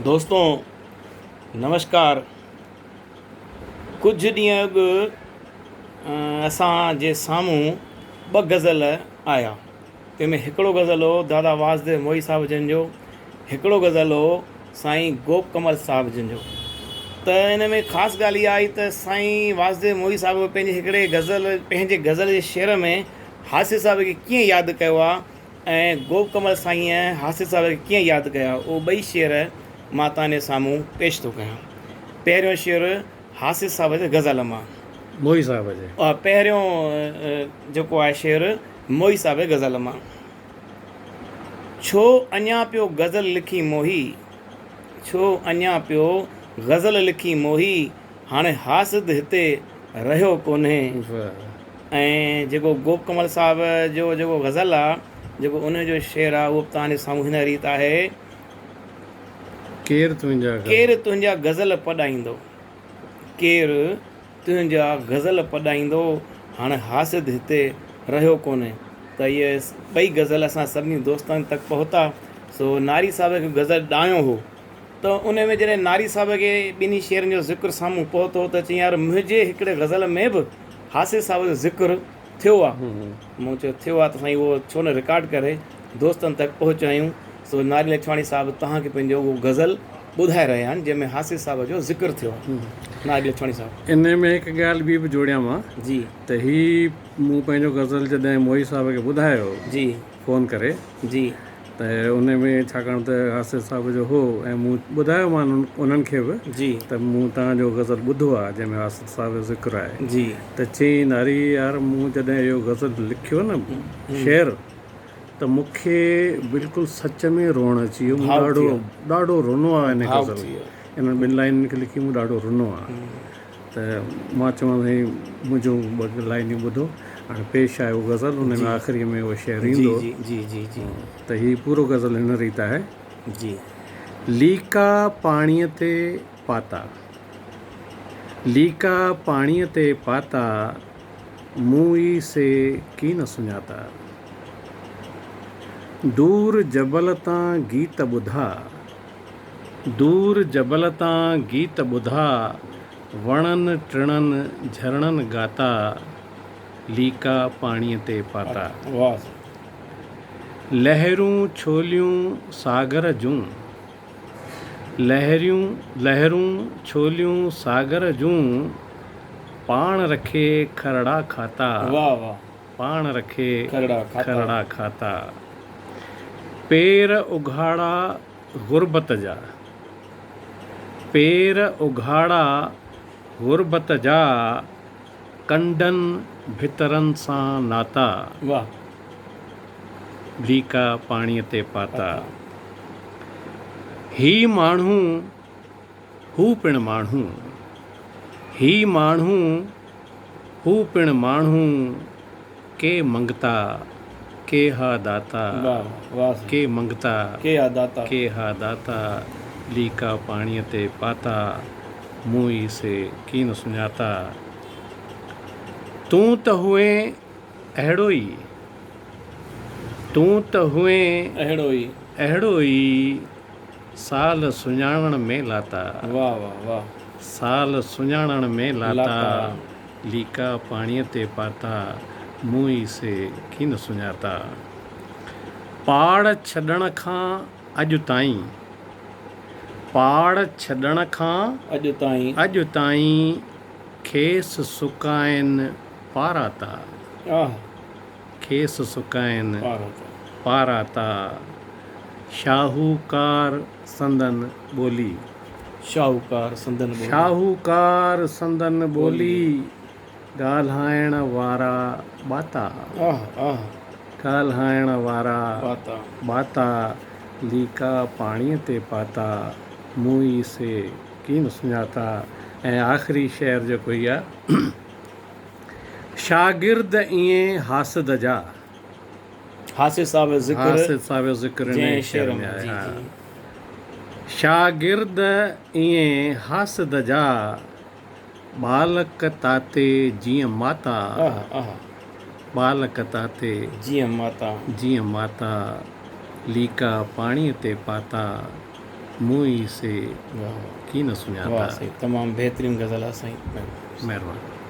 दोस्तों नमस्कार। कुछ ॾींहं अॻु असां जे साम्हूं ॿ गज़ल आया। तंहिंमें हिकिड़ो गज़ल हो दादा वासदेव मोही साहिब जन जो, हिकिड़ो गज़ल हो साईं गोप कमल साहिब जन जो। त इन में ख़ासि ॻाल्हि इहा आई त साईं वासदेव मोही साहिब पंहिंजे गज़ल जे शेर में हासिफ़ साहिब खे कीअं यादि कयो आहे ऐं गोप कमल साईं हासिफ़ साहिब खे कीअं यादि कया, उहे ॿई शेर मां तव्हांजे साम्हूं पेश थो कयां। पहिरियों शेर हासिफ़ साहिब जे गज़ल मां, मोही साहिब जे। पहिरियों जेको आहे शेर मोही साहिब जे गज़ल मां। छो अञा पियो गज़ल लिखी मोही, छो अञा पियो गज़ल लिखी मोही, हाणे हासिद हिते रहियो कोन्हे। ऐं जेको गोप कमल साहिब जो जेको गज़ल आहे, जेको उन जो शेर आहे, उहो तव्हांजे साम्हूं हिन रीति आहे। केरु तुंहिंजा गज़ल पढ़ाईंदो, केरु तुंहिंजा गज़ल पढ़ाईंदो, हाणे हासिद हिते रहियो कोन्हे। त इहे ॿई गज़ल असां सभिनी दोस्तनि तक पहुता। सो नारी साहिब खे गज़ल ॾायो हो, त उन में जॾहिं नारी साहिब खे ॿिन्ही शेरनि जो ज़िक्र साम्हूं पहुतो त चई यार मुंहिंजे हिकिड़े गज़ल में बि हासिफ़ साहिब जो ज़िक्र थियो आहे। मूं चयो थियो आहे त साईं उहो छो न रिकॉर्ड करे दोस्तनि तक पहुचायूं। सो नारी लखवाणी साहिबु तव्हांखे पंहिंजो उहो गज़ल ॿुधाए रहिया आहिनि जंहिंमें हासिफ़ साहिब जो ज़िक्र थियो आहे। नारी लखवाणी साहिबु इन में हिकु ॻाल्हि ॿी बि जोड़ियां मां जी। त ही मूं पंहिंजो गज़ल जॾहिं मोही साहिब खे ॿुधायो जी फ़ोन करे जी त उन में छाकाणि त हासिफ़ साहिब जो हो ऐं मूं ॿुधायो मां उन्हनि खे बि जी त मूं तव्हांजो गज़ल ॿुधो आहे जंहिंमें हासिफ़ साहिब जो ज़िक्र आहे। जी त चई नारी यार मूं जॾहिं इहो गज़ल लिखियो न शेर, त मूंखे बिल्कुलु सच में रोअणु अची वियो। मूं ॾाढो रुनो आहे इन गज़ल, इन्हनि ॿिनि लाइनुनि खे लिखी मूं ॾाढो रुनो आहे। त मां चवां साईं मुंहिंजो ॿ लाइनियूं ॿुधो, हाणे पेश आहे उहो गज़ल, उन में आख़िरीअ में उहो शेर ईंदो। जी जी जी जी त हीउ पूरो गज़ल हिन रीति आहे। जी। लीका पाणीअ ते पाता, लीका पाणीअ ते पाता, मूं ई से की न सुञाता। दूर जबल तां गीत ॿुधा, दूर जबल तां गीत ॿुधा, वणनि टिणनि झरणनि गाता, लीका पाणीअ ते पाता। लहरूं छोलियूं सागर जूं, लहरूं छोलियूं सागर जूं, पाण रखे खरड़ा खाता, पाण रखे खरड़ा खाता। पेर उघाड़ा गुरबत जा, पेर उघाड़ा गुरबत जा, कंडनि भितरनि सां नाता, लीका पाणीअ ते पाता। ही माण्हू हू पिण माण्हू, ही माण्हू हू पिण माण्हू, के मंगता के हा दाता, के मंगता के हा दाता, लीका पाणीअ ते पाता, मूं ई से की न सुञाता। तूं त हुए अहिड़ो ई, तूं त हुए अहिड़ो ई, साल सुञाणण में लाता, साल सुञाणण में लाता, लीका पाणीअ ते पाता, मूं ई से की न सुञाता। पाड़ छॾण खां अॼु ताईं, पाड़ छॾण खां अॼु ताईं, खेसि सुकाइनि पाराता, खेसि सुकाइनि पाराता। शाहूकार संदन ॿोली, शाहूकार संदन ॿोली, शाहूकार संदन ॿोली, ॻाल्हाइण वारा ॿाता, ॻाल्हाइण वारा ॿाता, लीका पाणीअ ते पाता, मूं ई से की न सुञाता। ऐं आख़िरी शेर जेको ई आहे, शागिर्द ईअं हासिद जा, हासिफ़ साहिब जो ज़िक्र इन शेर में आहे। शागिर्द ईअं हासिद जा, बालक ताते जीअं माता, बालक ताते जीअं माता, जीअं माता, लीका पाणीअ ते पाता, मुंह से वाह की न वाह सुञाता। साईं, तमामु बहितरीनु गज़ल आहे साईं। महिरबानी।